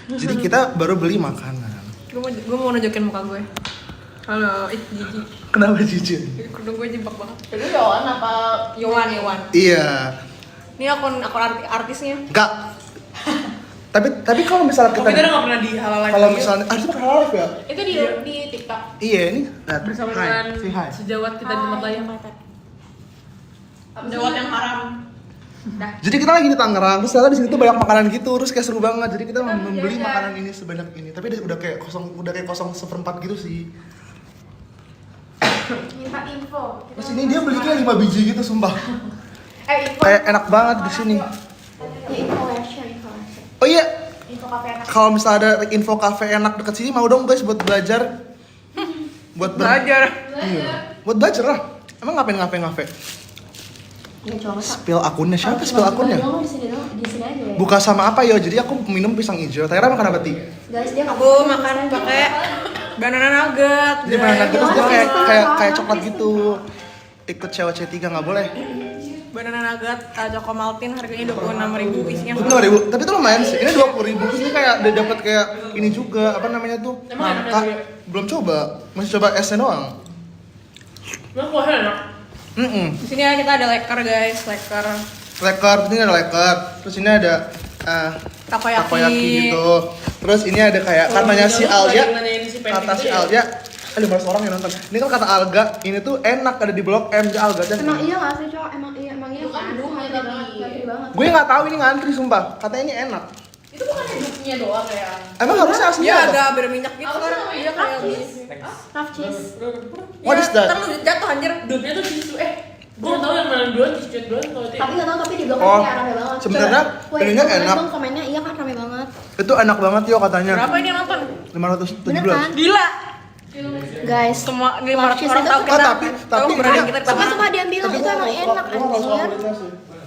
Jadi kita baru beli makanan. Gue mau nunjukin muka gue. Halo, jijik. Kenapa jijik? Kerudung gue jebak banget. Itu Yowan apa? Yowan. Iya. Ini akun artisnya. Enggak. Tapi kalau misalnya kita kita udah nggak pernah dihalalin. kalau misalnya itu pakai halal ya? Itu di TikTok. Iya ini. Bersama Hi, dengan say hi. sejawat kita di tempat lain. Jawab yang haram. Jadi kita lagi di Tangerang, terus ternyata di sini tuh banyak makanan gitu, terus kayak seru banget. Jadi kita membeli makanan ini sebanyak ini. Tapi udah kayak kosong seperempat gitu sih. Minta info. Terus ini dia beli kayak 5 biji gitu, sumpah. Info. Kayak enak banget di sini. Info. Oh iya, Info kafe enak. kalau misalnya ada info kafe enak deket sini mau dong guys buat belajar. Belajar. Iya. Buat belajar lah. Emang ngapain ngafe? Ya coba. Spill akunnya siapa? Spill akunnya? Di sini aja ya. Buka sama apa yo? Jadi aku minum pisang hijau. Tera makan apa ti? Guys, dia Aku makan pakai banana nugget. Jadi banana terus dia kayak coklat gitu. Ikut C3 nggak boleh. Banana nugget Choco Maltin harganya 26.000, isinya Itu 5.000, tapi itu lumayan sih. Ini 20.000. Terus ini kayak udah dapat kayak ini juga apa namanya tuh? Emang enak Nangka. juga? Belum coba, masih coba esnya doang. Emang kuahnya enak. Di sini kita ada leker guys, leker Leker, ini ada leker. Terus ini ada takoyaki gitu. Terus ini ada kayak katanya si Alya. Kata si Alya, ada 15 orang yang nonton. Ini kan kata Alga, ini tuh enak ada di Blok M di Alga. Emang iya nggak sih cowok? Emang iya kan? Ngantri banget. Gue nggak tahu ini ngantri sumpah. Katanya ini enak. Itu bukan hidupnya doang ya? Emang harusnya aslinya dia apa? agak berminyak gitu Apa kan. sih Dia kayak Rough cheese. What is that? Ntar lu jatuh anjir. Duduknya tuh cisu. Gue nggak tahu yang mana duluan cisu duluan kalau Tapi nggak tahu, tapi di blog Oh, kayak rame banget. sebenarnya ininya enak. Bang, komennya iya kan rame banget. Itu enak banget yo katanya. Berapa ini yang nonton? 517. Bener kan? Gila. Guys, Semua 500 Cheese orang itu tahu Oh, kita. tapi tahu berada kita di sumpah Tangerang. dia bilang itu emang enak anjir.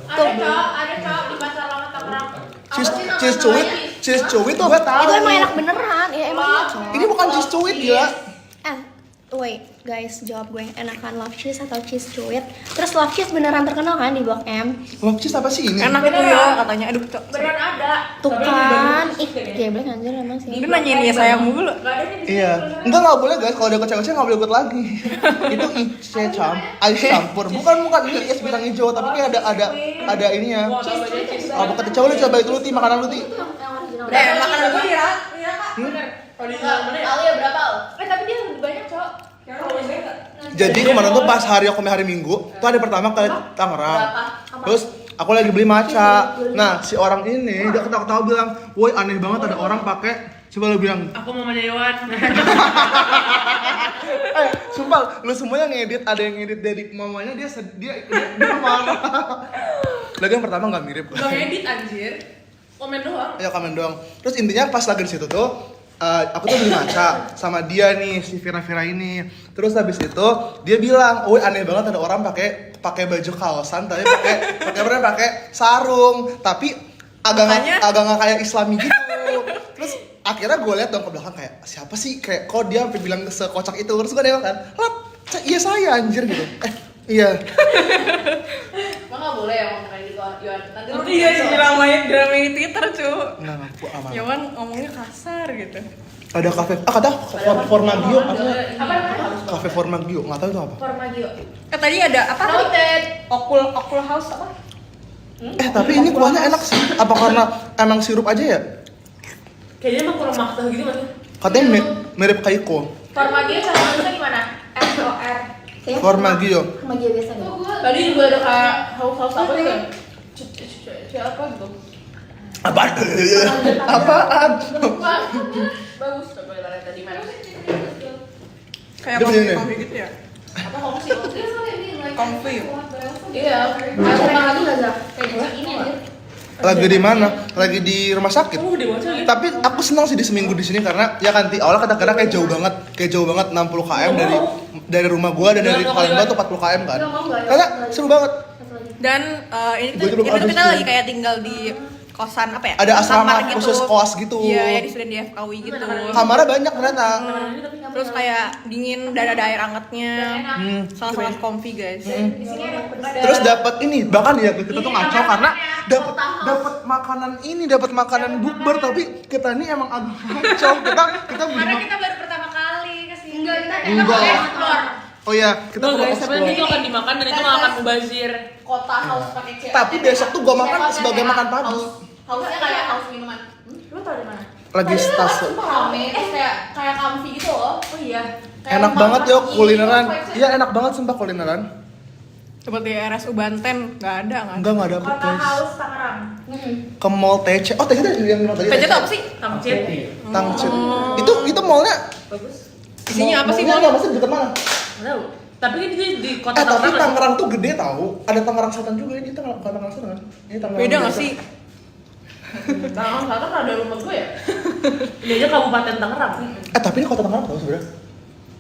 Ada cowok di pasar lama Tangerang. Cheese cuit gue tahu. Itu emang enak beneran, ya emang iya cowok. Ini bukan cheese cuit gila. Wait guys, jawab gue enakan love cheese atau cheese cuit? Terus love cheese beneran terkenal kan di Blok M? Love cheese apa sih ini? Enak itu ya katanya. Aduh, Cok. Beneran ada. Tuh kan, geblek anjir emang sih. Dia nanyain ya sayang mulu. Gak ada di Iya. Enggak boleh guys, kalau ada kecil-kecil nggak boleh ikut lagi. Itu ice campur. Bukan ini es bintang hijau, tapi kayak ada ininya. Oh, bukan coba lu coba itu lu ti makanan lu ti. Makan gue ya. Iya, Kak. Alia berapa? Tapi dia lebih banyak cowok. Jadi kemarin tuh pas hari aku hari Minggu, tuh hari pertama ke Tangerang. Terus aku lagi beli matcha. Nah, si orang ini dia ketawa-ketawa bilang, "Woi, aneh banget ada orang pakai." Coba lu bilang, aku mau Yowan. sumpah, lu semuanya ngedit, ada yang ngedit dari mamanya dia marah. Lagi yang pertama nggak mirip. Gak edit anjir. Komen doang. Ya komen doang. Terus intinya pas lagi di situ tuh aku tuh beli matcha sama dia nih si Vira ini. Terus habis itu dia bilang, "Oh, aneh banget ada orang pakai baju kaosan tapi pakai sarung, tapi agak nggak kayak Islami gitu." Terus akhirnya gue lihat dong ke belakang kayak siapa sih kayak kok dia sampai bilang sekocak itu. Terus gue nengok kan, "Lah, iya saya anjir gitu." Iya. Emang gak boleh ya ngomong kayak gitu, Yohan. Nanti lu Iya, dramain di Twitter, cu. Nggak aman. Yohan ngomongnya kasar gitu. Ada kafe, kata Formagio apa? apa namanya? Kafe Formagio, nggak tahu itu apa. Formagio. Tadi ada apa? Noted. Okul House apa? Tapi ini kuahnya enak sih. Apa karena emang sirup aja ya? Kayaknya emang kurang maksa gitu maksudnya. Katanya mirip Kaiko. Formagio cara tulisnya gimana? FOR. Formagio. Magia biasa gitu. Tadi juga ada kayak haus-haus apa gitu. Apa gitu. Apaan? Apaan? Bagus coba lihat tadi mana. Kayak Dia begini. kompi gitu ya? Apa hoax sih? Kompi. Iya. Aku lagi nggak Zak? Kayak ini aja. Lagi di mana? Lagi di rumah sakit. Kamu gede banget sih. Tapi aku senang sih di seminggu di sini karena ya kan awalnya kata-kata kayak jauh banget 60 km dari rumah gua dan dari Palembang tuh 40 km kan. Karena seru banget. Dan ini Gua juga belum tuh habis kita tuh. lagi kayak tinggal di kosan apa ya? Ada asrama Kamar khusus koas gitu. Iya, ya disediain di FKW gitu. Kamarnya banyak ternyata. Terus kayak dingin, udah ada air hangatnya. Sangat-sangat comfy guys. Terus dapat ini, bahkan ya kita tuh ngaco karena dapat makanan ini, dapat makanan bukber, tapi kita ini emang agak ngaco. Kita beli Karena kita baru pertama kali kesini. Enggak. Explore. Oh iya, kita Tuh perlu guys, sebenarnya itu explore. akan dimakan dan itu nggak akan mubazir. Kota haus pakai C. Tapi besok tuh gua makan sebagai makan pagi. Hausnya kayak haus minuman. Lu tau di mana? Lagi stas. Rame, terus kayak comfy gitu loh. Oh iya. Enak banget yo kulineran. Iya enak banget sumpah kulineran. Coba di RSU Banten, nggak ada. Enggak ada Kota guys. haus Tangerang. Ke mall TC. Oh TC tadi yang bilang tadi. PJ itu apa sih? Tamcit. Tangcit. Itu mallnya. Isinya apa sih mallnya? mall? Maksudnya dekat mana? Nggak tahu. Tapi kan di kota Tapi Tangerang. Tangerang tuh gede tau. Ada Tangerang Selatan juga ini Tangerang Selatan kan? Ini Tangerang. Beda nggak biasa. sih? Tangerang Selatan ada rumah gue ya. Ini aja Kabupaten Tangerang. Tapi ini kota Tangerang tau sebenarnya.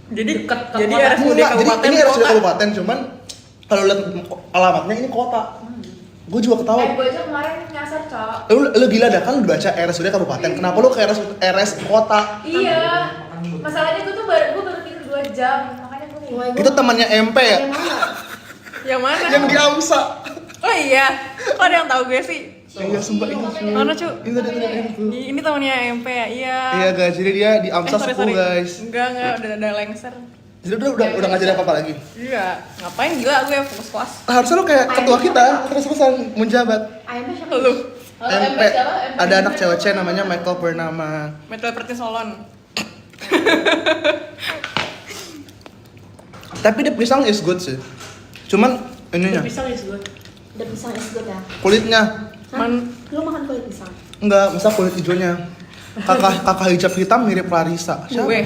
Jadi Dekat jadi kabupaten. RSUD Enggak, jadi kabupaten ini RSUD kota. kabupaten cuman kalau lihat alamatnya ini kota. Gue juga ketawa. Gue aja kemarin nyasar, Cok. Lu gila dah kan lu baca RSUD kabupaten. Kenapa lu ke RS kota? Iya. Masalahnya gue baru tidur 2 jam. Makanya gue Itu temannya MP ya? Yang mana? Yang di AMSA. Oh iya. Kok ada yang tahu gue sih? Iya sumpah ini. Mana cu? Ini tadi itu. Ini temannya MP ya? Iya. Iya guys, jadi dia di AMSA sepuh guys. Enggak, udah ada lengser. Jadi udah nggak jadi apa-apa lagi. Iya, ngapain gila gue fokus kelas. Harusnya lu kayak ketua kita terus-terusan menjabat. Ayamnya siapa? Lu, MP. Ada anak cewek namanya Michael Purnama. Metro Perti Solon. Tapi the pisang is good sih. Cuman ininya, Pisang is good. Udah pisang es good ya? kulitnya Lu makan kulit pisang? enggak, misal kulit hijaunya. Kakak hijab hitam mirip Clarissa. Siapa? Gue.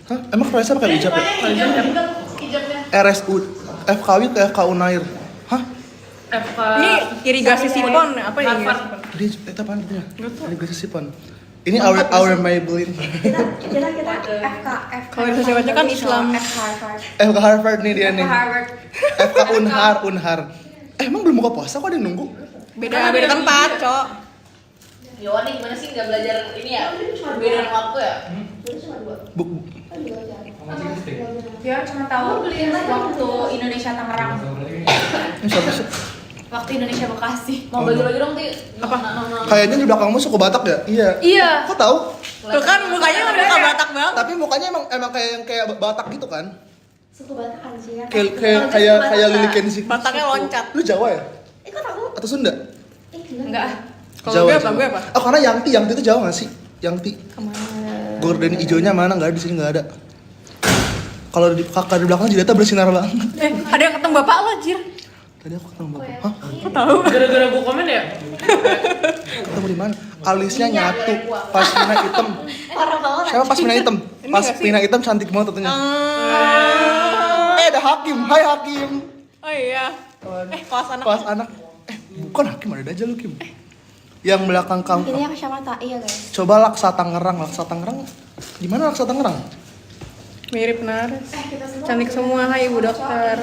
Hah? Emang Clarissa pakai hijab ya? hijabnya. RSU FKW ke FK Unair. Hah? FK. Ini irigasi sipon, apa ya? Harvard. Dia itu apaan itu ya? Nggak tahu. Ini gue sisipon. Ini our Maybelline. Kita FK Kalau irigasi baca kan Islam. F Harvard. FK Harvard nih dia nih. Harvard. FK Unhar. Emang belum buka puasa kok ada yang nunggu? Beda tempat, Cok. Yowan nih gimana sih nggak belajar ini ya? Beda waktu ya? Bu- Ya cuma tahu waktu Indonesia Tangerang. Ini siapa sih? Waktu Indonesia Bekasi. Mau bagi-bagi dong, Ti. Apa? Kayaknya di belakangmu suku Batak ya? Iya. Iya. Kok tahu? Tuh kan mukanya udah Batak banget. Tapi mukanya emang kayak Batak gitu kan? Suku Batak kan sih ya? Kayak Lili Kenzi. Bataknya loncat. Lu Jawa ya? Kok tahu? Atau Sunda? Enggak. Kalau gue apa? Gue apa? Oh karena Yangti itu Jawa nggak sih? Yangti. Kemana? Gorden hijaunya mana? Nggak ada di sini nggak ada. Kalau di kakak di belakang jidatnya bersinar banget. Ada yang ketemu bapak lo, Jir. Tadi aku ketemu bapak. Hah? Kok tahu? Gara-gara gue komen ya. Ketemu di mana? Alisnya nyatu. Pasmina hitam. Parah banget. Siapa pasmina hitam? Ini nggak sih? Pasmina hitam cantik banget tentunya. Ada Hakim. Hai Hakim. Oh iya. Kelas anak. Kelas anak. Bukan Hakim ada aja lu Kim. Yang belakang kamu. Ini yang kacamata, iya guys. Coba Laksa Tangerang. Di mana Laksa Tangerang? Mirip Nares. Cantik semua, hai ibu dokter.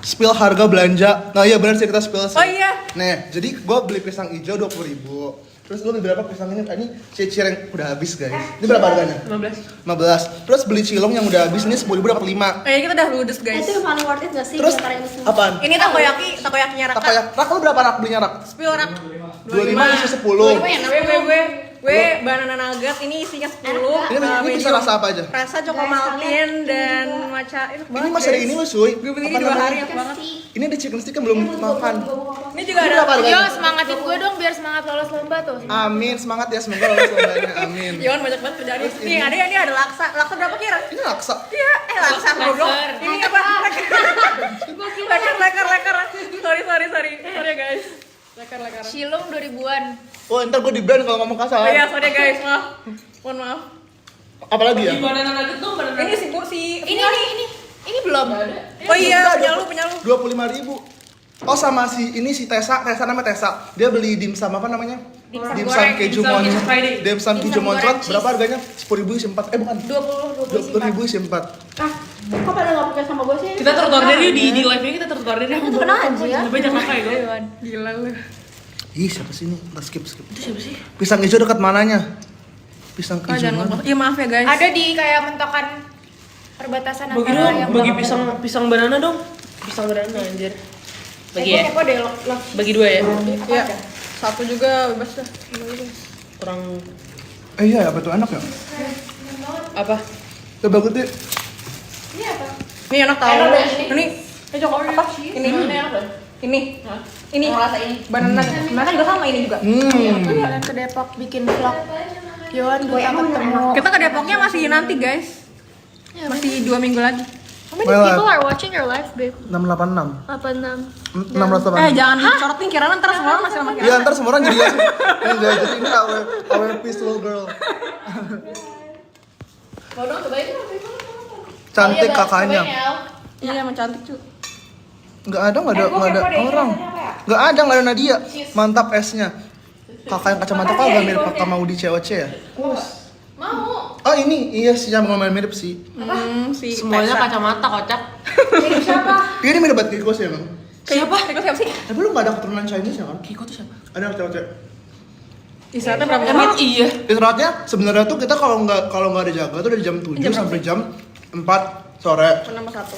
Spill harga belanja. Nah iya benar sih kita spill sih. Oh iya. Nih, jadi gue beli pisang hijau 20.000. Terus lu beli berapa pisang ini? Ini cicir yang udah habis guys. Ini berapa harganya? 15. 15. Terus beli cilok yang udah habis ini 10.000 dapat 5. Kita udah ludes guys. Itu yang paling worth it gak sih? Terus di antara ini semua? apaan? Ini takoyakinya Raka. Takoyak. Rak lu berapa rak belinya rak? Spill Rak. 25 isi 10. Gue banana nugget ini isinya 10. Ini bisa rasa apa aja? Rasa Choco Maltin dan matcha. Ini masih ada ini lu suy. Gue beli Apa ini 2 hari namanya? enak banget. Ini ada chicken stick yang belum makan. Ini juga Ini ada. berapa harganya? Yo, semangatin gue dong biar semangat lolos lomba tuh. Amin, semangat ya semoga lolos lombanya. Amin. Iwan banyak banget kerjaan. Nih ada laksa. Laksa berapa kira? Ini laksa. Iya, laksa goblok. Ini apa? Leker. Sorry ya guys. Leker. Shilung 2000-an. Oh, ntar gue di brand kalau ngomong Oh kasar. iya, sorry guys, maaf. Mohon maaf. Apalagi ya? Di banana nugget tuh banana Ini nugget. Ini belum. Oh iya, punya lu. 25.000. Oh sama si Tessa namanya Tessa. Dia beli dimsum apa namanya? Dimsum goreng, keju dimsum mon. keju Friday. Dimsum keju Dimsum moncrot goreng berapa harganya? 10.000 isi 4. Bukan. 20.000 isi 4. Ah, kok pada gak percaya sama gue sih? Kita terus order di live ini kita terus order. Itu kenal aja ya. Lebih banyak kakak ya gue. Gila lu. Ih, siapa sih ini? Ntar skip. Itu siapa sih? Pisang hijau dekat mananya? Pisang Oh, hijau jangan mana? ngomong. Iya maaf ya guys. Ada di kayak mentokan perbatasan Bagi antara dong, yang bagi belakang. pisang banana dong. Pisang banana anjir. Bagi Gue ya? kepo deh lo. Bagi 2 ya? Iya. Satu juga bebas dah. Kurang Iya, apa tuh enak ya? apa? Ya bagus deh. Ini apa? Ini enak tau. Enak deh, ini. Ini apa? Ini. Ini apa? Ini. Ini. Mau rasa ini. Banana. Banana juga sama ini juga. Kalian ke Depok bikin vlog. Yohan, gue ketemu. Kita ke Depoknya masih nanti guys. Masih 2 minggu lagi. How many people are watching your live, babe? 686. 86. 686. Jangan dicorotin kirana ntar semua orang masih sama Iya, Kirana. ntar semua orang jadi jadi ini our peaceful girl. Mau dong cobain dong. Cantik kakaknya. Iya, emang cantik cuy. Nggak ada orang. Nggak ada Nadia. Mantap esnya. Kakak yang kacamata kagak mirip kakak mau di COC ya? Mau. Oh ini, iya sih yang mirip sih. Si Semuanya Pesa. kacamata kocak. Jadi siapa? Iya ini mirip banget Kiko sih emang. Siapa? Siapa sih? Tapi lu nggak ada keturunan Chinese ya kan? Kiko tuh siapa? Ada yang COC. Istirahatnya berapa jam? Emang iya. Istirahatnya sebenarnya tuh kita kalau nggak ada jaga tuh dari jam 7 sampai jam 4 sore. Nama satu.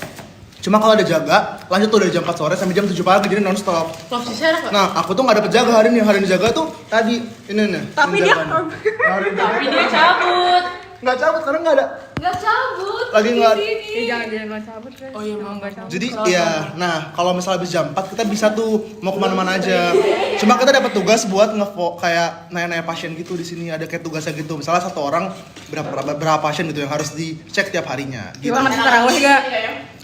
Cuma kalau ada jaga, lanjut tuh dari jam 4 sore sampai jam 7 pagi jadi non stop. Lofsisnya enak gak? Nah, aku tuh nggak dapet jaga hari ini. Hari ini jaga tuh tadi ini nih. Tapi ini dia jaganya. Hari ini Tapi dia cabut. nggak cabut karena nggak ada. Nggak cabut. Lagi nggak. Jangan jangan cabut guys. Oh iya, emang nggak cabut. Jadi ya, nah kalau misalnya habis jam 4 kita bisa tuh mau kemana-mana aja. Cuma kita dapat tugas buat kayak nanya-nanya pasien gitu di sini ada kayak tugasnya gitu. Misalnya satu orang berapa pasien gitu yang harus dicek tiap harinya. Gitu. Iwan nanti tarawih gak?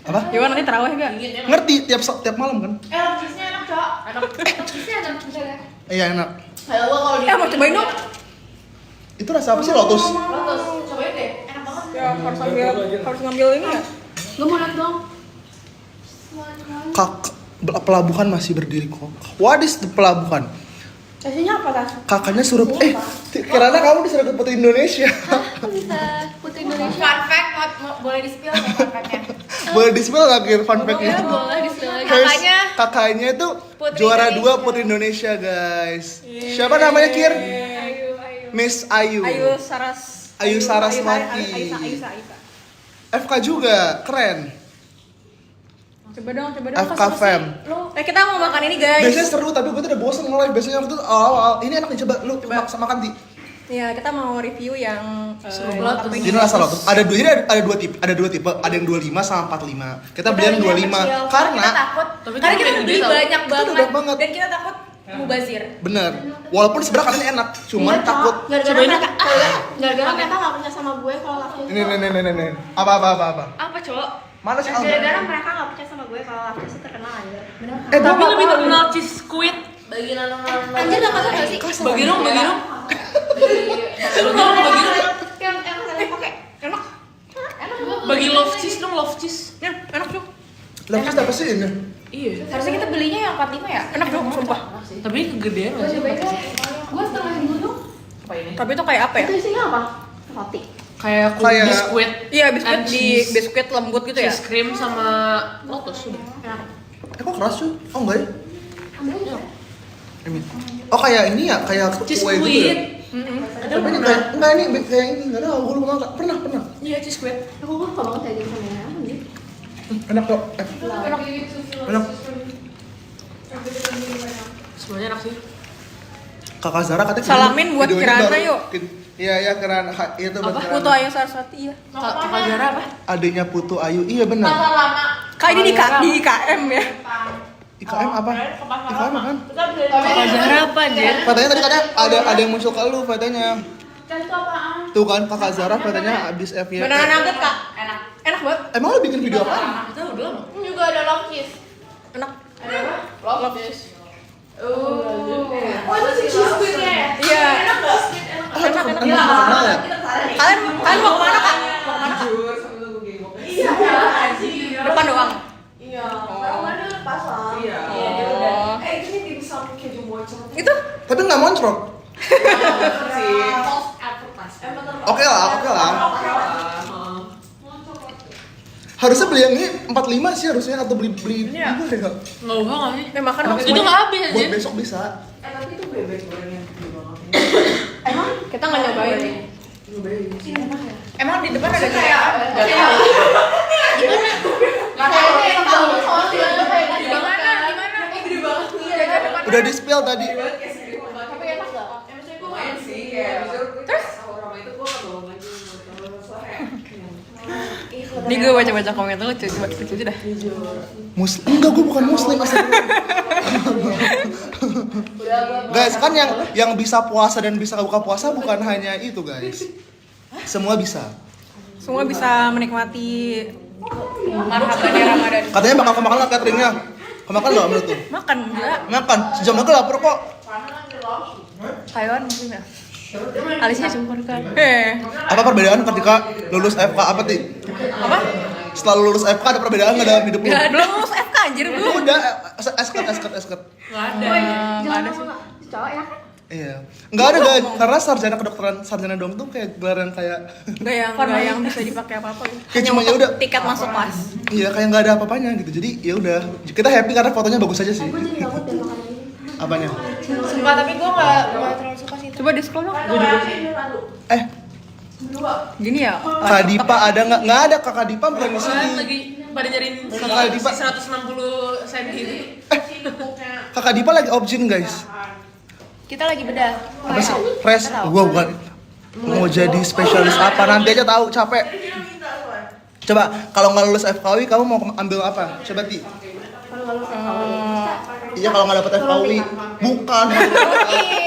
Apa? Iwan nanti tarawih gak? Ngerti tiap malam kan? Cheese-nya enak, Cok. Cheese-nya enak misalnya. Iya enak. Kayak gua kalau di Mau cobain dong? Itu rasa apa sih lotus? Lotus, cobain deh. Enak banget. Ya harus ngambil ini ya. Gue mau lihat dong. Pelabuhan masih berdiri kok. What is the pelabuhan? Hasilnya apa tas? Kakaknya suruh kirana kamu disuruh ke Putri Indonesia. Aku bisa Putri Indonesia. Fun fact, boleh di-spill nggak fun fact-nya? Boleh di-spill nggak Kir fun fact-nya? Boleh di sini. Kakaknya itu Putri juara Indonesia. 2 Putri Indonesia guys. Siapa namanya Kir? Ayu. Miss Ayu. Ayu Saraswati. Aisa. FK juga keren. Coba dong. FK Fem. Kita mau makan ini guys. Biasanya seru tapi gue tuh udah bosen nge-live. Biasanya waktu itu awal ini enak nih coba lu makan di. Ya kita mau review yang Lotus. Ini rasa lotus. Ada dua tipe. Ada yang 25 sama 45. Kita beli yang 25 karena kita takut. Tapi Karena itu kita udah beli gede banyak Itu udah banget. banget. Dan kita takut mubazir. bener. Walaupun sebenarnya katanya enak, cuman takut. Gara-gara mereka nggak punya sama gue kalau Lafis. Ini. Apa. Apa cowok? Mana sih Alda? Gara-gara mereka nggak percaya sama gue kalau Lafis itu terkenal aja. Bener. Tapi lebih terkenal cheese squid. Bagi nonton Anjir nggak kasar nggak sih? Bagi dong. Bagi love cheese dong, love cheese. Ya, enak tuh. Lapis apa sih ini? Iya. Harusnya kita belinya yang 45 ya? Enak tuh, sumpah. Tapi kegedean gak sih? Gue setengahin dulu. Apa ini? Tapi itu kayak apa ya? Itu isinya apa? Roti. Kayak Kayak- biskuit. Iya, biskuit and di cheese. biskuit lembut gitu ya. Cheese cream sama lotus udah. Kok keras cuy? Oh enggak ya? Ini. Oh kayak ini ya, kayak Cheese kue gitu squid. ya? Tapi ini kayak, enggak ini kayak ini, enggak tahu, gue lupa makan. Pernah. Iya, cheese squid. Aku lupa banget kayak gitu sama ya. Enak kok. Enak. Semuanya enak sih. Kakak Zara katanya Salamin buat videonya Kirana baru- yuk. Iya Kirana, itu buat Apa? Kirana. Putu Ayu Saraswati ya. Kakak Zara apa? Adanya Putu Ayu, iya benar. Pasar lama. Kayak ini di IKM ya. IKM apa? IKM kan? Kakak Zara apa anjir? Katanya tadi katanya ada yang muncul ke lu katanya. Itu apaan? Tuh kan Kakak Zara katanya abis FYP. Banana nugget kak. Enak. Enak banget. Emang lu bikin video apa? Kita udah lama. Ini juga ada love cheese. Enak. Ada apa? Love cheese. Oh, itu cheese squidnya ya? Iya. Enak gak? Enak. Kenal ya? Kalian mau kemana kak? Mau kemana kak? Iya, anjir. Depan doang. Iya. Kemarin pasar. Iya. Oh. Itu nih dimsum keju mozzarella. Itu Tapi nggak moncrot. Oke lah. Harusnya beli yang ini 45 sih harusnya atau beli Iya. dua deh kak. Nggak usah nggak sih? makan Apa? habis Itu nggak habis Buat anjir. besok bisa. Tapi itu bebek goreng yang gede banget. Emang kita nggak nyobain. Emang di depan ada Kayak gimana? Kayaknya yang tahu soalnya gimana? Gede banget nih. Udah di spill tadi. Tapi enak nggak? Maksudnya gue main sih kayak terus sama itu gue nggak bawa lagi Ini gue baca-baca komentar lucu, coba lucu dah. Muslim? Enggak, gue bukan muslim asli. Guys, kan yang bisa puasa dan bisa buka puasa bukan hanya itu, guys. Semua bisa. Semua bisa menikmati marhabannya Ramadan. Katanya bakal kemakan lah cateringnya. Kemakan nggak menurut tuh? Makan enggak? Makan. Sejam lagi lapar kok. Taiwan mungkin ya. Alisnya cuma kan. Apa perbedaan ketika lulus FK apa ti? Apa? Setelah lulus FK ada perbedaan nggak dalam hidup lu? Belum lulus FK anjir belum. Udah, esket. Nggak ada sih. Cowok ya kan? Iya. Nggak ada guys, karena sarjana kedokteran, sarjana dong tuh kayak gelar yang kayak Nggak yang bisa dipakai apa-apa. Kayak cuma ya udah. Tiket masuk kelas. Iya, kayak nggak ada apa-apanya gitu. Jadi ya udah, kita happy karena fotonya bagus aja sih. Gue jadi takut deh makan ini. Apanya? Sumpah tapi gue nggak terlalu suka sih. Coba di scroll dong. Gue juga sih. Gini ya. Kak Dipa ada nggak? Nggak ada, Kakak Dipa bukan di sini. Lagi pada nyariin Kakak Dipa. 160 cm gitu. Kakak Dipa lagi objin guys. Kita lagi bedah. Apa sih? Fresh. Gua bukan mau jadi spesialis apa, nanti aja tahu, capek. Coba kalau nggak lulus FKUI kamu mau ambil apa? Coba Ti. Iya kalau nggak dapet FKUI bukan.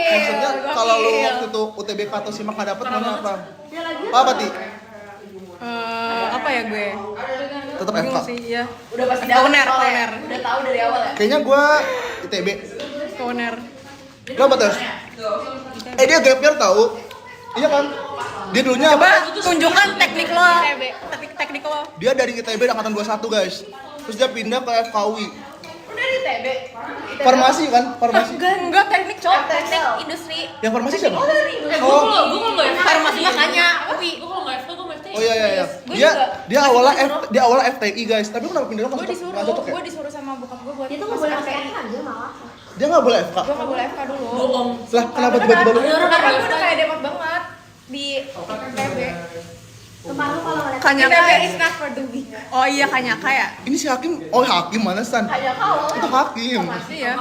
Maksudnya kalau lu waktu itu UTBK atau SIMAK nggak dapet maunya apa? Apa Ti? Apa ya gue? Tetap FK. Bingung sih ya. udah pasti Kauner. udah tahu dari awal ya. Kayaknya gua ITB. Kauner. Kenapa tes? Dia gap year tahu? Iya kan? Dia dulunya Coba apa? tunjukkan teknik lo. Teknik lo. Dia dari ITB angkatan 21 guys. Terus dia pindah ke FKUI. Udah di TB. Farmasi kan? Farmasi. Enggak teknik cowok, teknik industri. Yang farmasi siapa? Gue Oh. kalau nggak Farmasi makanya. gue kalau nggak FT gue FT. Oh iya. Gue Dia juga. dia awalnya FTI guys, tapi kenapa pindah ke Gue disuruh, nggak cocok ya? gue disuruh sama bokap gue buat Dia tuh nggak boleh pakai FK aja malah. Dia nggak boleh FK. Gue nggak boleh FK dulu. Bohong. Lah kenapa tiba-tiba lu? Karena gue udah kayak demat banget di ITB. Sumpah lu kalau ngeliat Kanyaka is not for the weak. Oh iya Kanyaka ya? Ini si Hakim, oh Hakim mana San? Itu Hakim. Iya.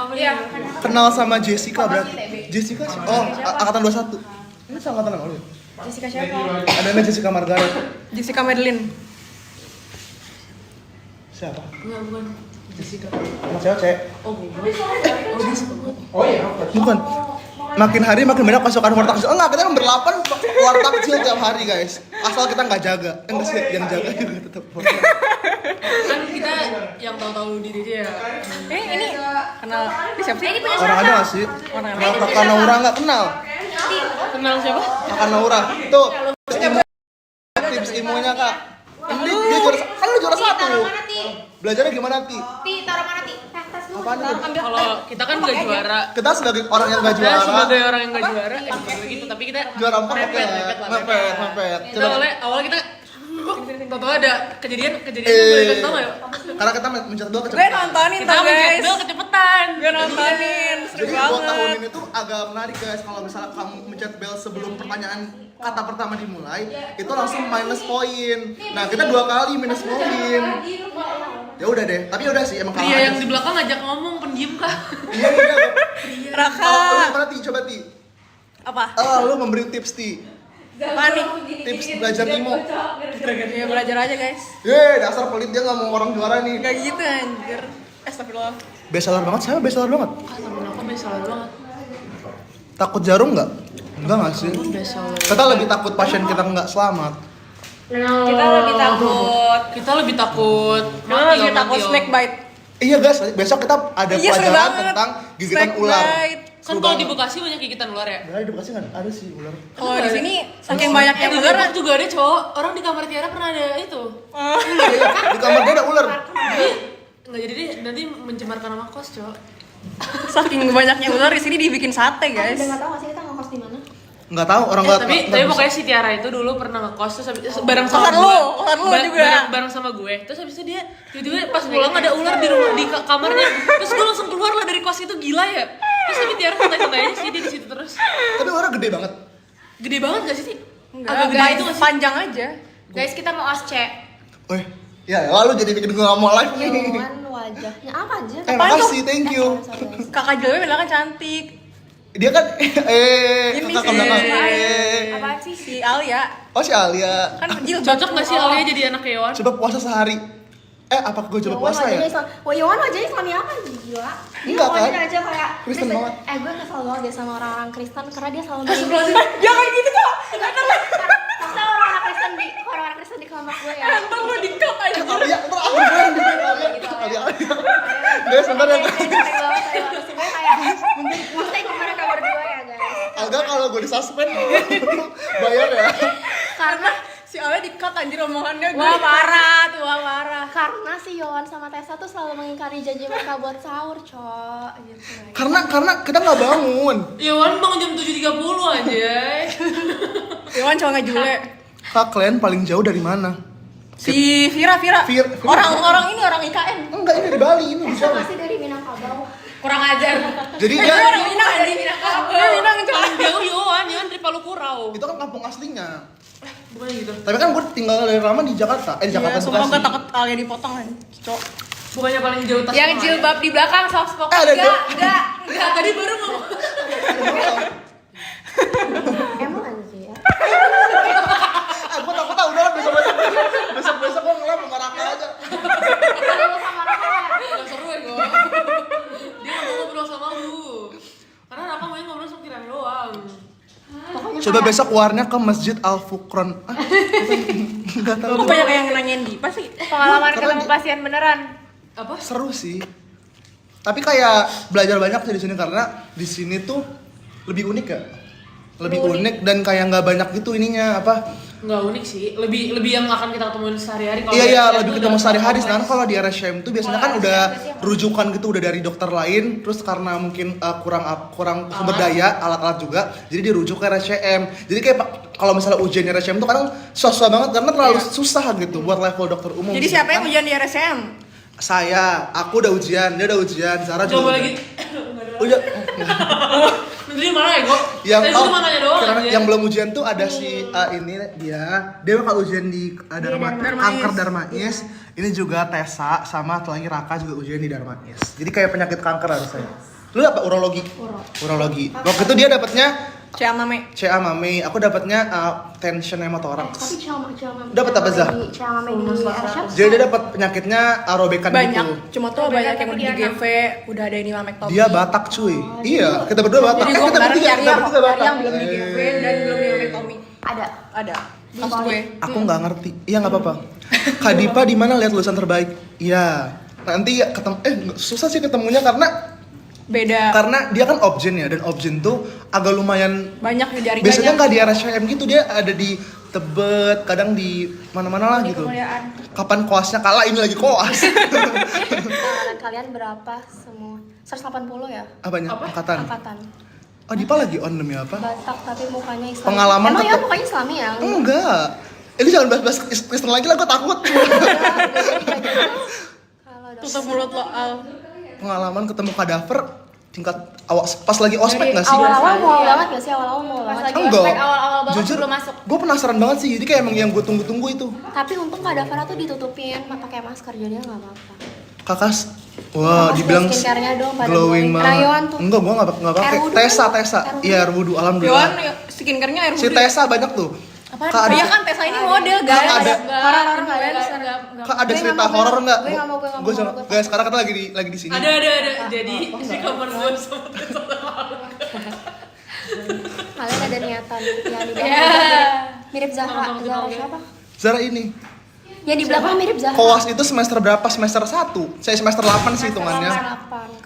Kenal sama Jessica berarti. Jessica sih. Oh, angkatan 21. Ini angkatan apa lu? Jessica siapa? Ada namanya Jessica Margaret. Jessica Madeline. Siapa? Enggak, bukan. Jessica. Anak cewek. Oh, Bukan. Makin hari makin banyak pasukan warteg kecil. Enggak, kita nomor 8 warteg kecil tiap hari, guys. Asal kita nggak jaga. Enggak sih, yang jaga juga tetap. kan kita yang tahu-tahu diri dia. Ini kenal siapa sih? Ini punya Orang ada nggak sih? Kenal Kakak Naura nggak kenal? Kenal siapa? Kakak Naura. Tuh. Tips ilmunya Kak. Dia juara, kan lu juara 1. Belajarnya gimana Ti? taruh mana Ti? Tes dulu. Apaan itu? Kalau kita kan nggak juara. Kita sebagai orang yang nggak Kita juara. sebagai orang yang nggak juara, sebagai gitu. Tapi kita Juara 4 mepet. mepet. Kita awalnya kita tahu ada kejadian Eh. boleh kasih tau nggak? Karena kita mencet dua Gue kecepatan. nontonin Kita tuh mencet guys. bel kecepetan. Gue nontonin, seru Jadi buat tahun banget. ini tuh agak menarik guys. Kalau misalnya kamu mencet bel sebelum pertanyaan kata pertama dimulai, itu langsung minus poin. Nah kita 2 kali minus poin. Ya udah deh. Tapi udah sih emang kalah. Pria aja yang sih. di belakang ngajak ngomong pendiam kah? Iya. Raka. Kalau lu gimana Ti? Coba Ti. Apa? Lu memberi tips Ti. Panik. Tips belajar Imo. Ya belajar aja guys. Dasar pelit dia nggak mau orang juara nih. Gak gitu anjir. Astagfirullah. Bestseller banget, saya bestseller banget. Temen aku bestseller banget. Takut jarum nggak? Enggak nggak sih? Bestseller. Kita lebih takut pasien kita nggak selamat. Kita lebih takut. Kita lebih takut. Kita lebih takut snake bite. Iya guys, besok kita ada Iya, seru pelajaran banget. tentang gigitan Snake ular. bite. Kan kalau di Bekasi banyak gigitan ular ya. Nah, di Bekasi kan ada sih ular. Kalau di sini saking banyaknya Di ular. Depok juga ada cowok. Orang di kamar Tiara pernah ada itu. Di kamar dia ada ular. Jadi nggak jadi deh nanti mencemarkan nama kos cowok. Saking banyaknya ular di sini dibikin sate guys. Udah nggak tahu nggak sih kita ngekos di mana? Nggak tahu orang nggak. Tapi pokoknya si Tiara itu dulu pernah ngekos terus bareng sama Kosan gue. lu juga. Bareng sama gue. Terus habis itu dia tiba-tiba pas pulang ada ular di rumah di kamarnya. Terus gue langsung keluar lah dari kos itu, gila ya. Terus tapi Tiara santai-santai aja sih dia di situ terus. Tapi orang gede banget. Gede banget gak sih? Enggak, Agak gede guys, itu nggak sih? panjang aja. Guys, kita mau OSCE. Wih, ya lalu jadi bikin gue gak mau live nih. Yohan wajahnya apa aja? Makasih, thank you. Sorry, guys. Kakak Joy bilang kan cantik. Dia kan Ini kakak sih. belakang. Apaan sih? Si Alia Oh si Alia. kan jilbab. Cocok gak sih Alia jadi anak Yohan? Coba puasa sehari. Apa gue coba Yohan puasa wajahnya ya? Islam. Wah, Yohan wajahnya Islami apa gila? Dia Enggak, kan? wajahnya aja kayak Kristen banget. gue kesel banget deh sama orang-orang Kristen karena dia selalu Jangan gitu kok. Masa orang-orang Kristen di kelompok gue ya. Ntar lo di-cut aja. Alia, ntar aku gue yang bikin Alia. Guys, bentar ya guys. Sebenernya kayak mesti ikut mereka berdua ya guys. Agak kalau gue disuspend bayar ya. Karena Si Alia di-cut anjir omongannya gue. Wah, parah tuh, wah parah. karena si Yohan sama Tessa tuh selalu mengingkari janji mereka buat sahur, cok gitu. Karena kita nggak bangun. Yohan bangun jam 7.30 aja. Iwan cowok ngejule. Kak, kalian paling jauh dari mana? Si Vira. Vira. Orang IKN. Enggak, ini dari Bali, ini bisa. Masih dari Minangkabau. Kurang ajar. Jadi dia Orang Minang dari Minang cowok. Paling jauh Yohan dari Palu Kurau. itu kan kampung aslinya. Bukan gitu. Tapi kan gue tinggal dari lama di Jakarta. Di Jakarta Iya, sumpah gue Bekasi. takut Alia dipotong kan. Cok. Bukannya paling jauh tas. Yang jilbab di belakang soft spot. ada Enggak. Tadi baru mau. Emang anjir ya. Gue takut udah besok gue ngelap sama Raka aja. Kalau sama Raka Gak seru ya gue. Dia gak mau ngobrol sama lu. Karena Raka maunya ngobrol sama Kiran doang. Coba besok warnya ke Masjid Al Furqan. Enggak tahu. Gue banyak yang nanyain di pasti. Pengalaman Karena ketemu pasien beneran. Apa? Seru sih. Tapi kayak belajar banyak sih di sini karena di sini tuh lebih unik ya. Lebih unik dan kayak nggak banyak gitu ininya apa? Nggak unik sih. Lebih yang akan kita ketemuin sehari-hari. Kalau Iya, RSCM lebih tuh ketemu udah sehari-hari. kompleks. Sedangkan kalau di RSCM tuh biasanya kan udah rujukan gitu, udah dari dokter lain. Terus karena mungkin kurang sumber daya, alat-alat juga, jadi dirujuk ke RSCM. Jadi kayak kalau misalnya ujian di RSCM tuh kadang susah banget karena terlalu susah gitu buat level dokter umum. Jadi siapa yang Sedangkan ujian di RSCM? Saya, aku udah ujian, dia udah ujian, Sarah juga. Coba udah. lagi. Udah. Menteri mana ya kok? Yang Saya cuma nanya doang karena aja. yang belum ujian tuh ada si ini dia bakal ujian di kanker Darmais. Ini juga Tessa sama lagi Raka juga ujian di Darmais. Jadi kayak penyakit kanker harusnya. Lu dapat urologi? Urologi. Waktu itu dia dapatnya Cia Mame. CA Mame, aku dapatnya tension hemotoraks. Tapi Ciamame Dapat apa, Zah? Ciamame di Arsyad. Jadi dia dapat penyakitnya arobekan Banyak. gitu. Cuma tuh banyak yang udah di GV, udah ada ini mamektomi. Dia Batak cuy. Iya, kita berdua Batak. Jadi gue kita kemarin bertiga nyari yang Batak. yang belum di GV dan belum di mamektomi. Ada. Pas gue. Aku nggak ngerti. Iya nggak apa-apa. Kak Dipa di mana lihat lulusan terbaik? Iya. Nanti ya ketemu. Susah sih ketemunya karena Beda. dia kan objen ya dan objen tuh agak lumayan. Banyak di jaringannya. Biasanya nggak di RSCM gitu, dia ada di Tebet, kadang di mana-mana lah gitu. Kapan koasnya kalah ini lagi koas. Angkatan kalian berapa semua? 180 ya? Apanya? Angkatan. Angkatan. Oh Dipa lagi on demi apa? Batak tapi mukanya Islami. Pengalaman Emang ya ketemu- mukanya Islami ya? Enggak. Ini jangan bahas Kristen lagi lah, gue takut. Kalau Tutup mulut lo, Al. Pengalaman ketemu kadaver tingkat awal pas lagi ospek nggak sih? awal-awal mau banget gak sih? Awal-awal mau Pas banget. lagi Enggak. ospek awal-awal banget Jujur, sebelum masuk. gue penasaran banget sih. Jadi kayak emang yang gue tunggu-tunggu itu. Tapi untung Kadavera tuh ditutupin pakai masker jadi nggak apa-apa. Kakas, wah Kakas dibilang skincare-nya dong pada glowing glowing. banget. Rayon tuh. Enggak, gue nggak pakai. Air wudhu Tessa, kan? Tessa. Air wudhu. Iya, air wudhu, Yohan alhamdulillah. skincare-nya air Si wudhu. Tessa banyak tuh. Apaan? Kak, Iya kan Tessa ini model guys. Kak, ada- Horor Enggak, influencer. Kak ada Gue cerita nggak mau, horor nggak? gue nggak mau, gue nggak Gue mau, sama, gue guys sekarang kita lagi di sini. Ada. Jadi si kamar gue sama Tessa. Kalian ada niatan yang di Ya. belakang mirip Zahra. Zahra siapa? Zara ini. Yang di belakang mirip Zahra. Koas itu semester berapa? Semester 1. Saya semester 8 sih hitungannya.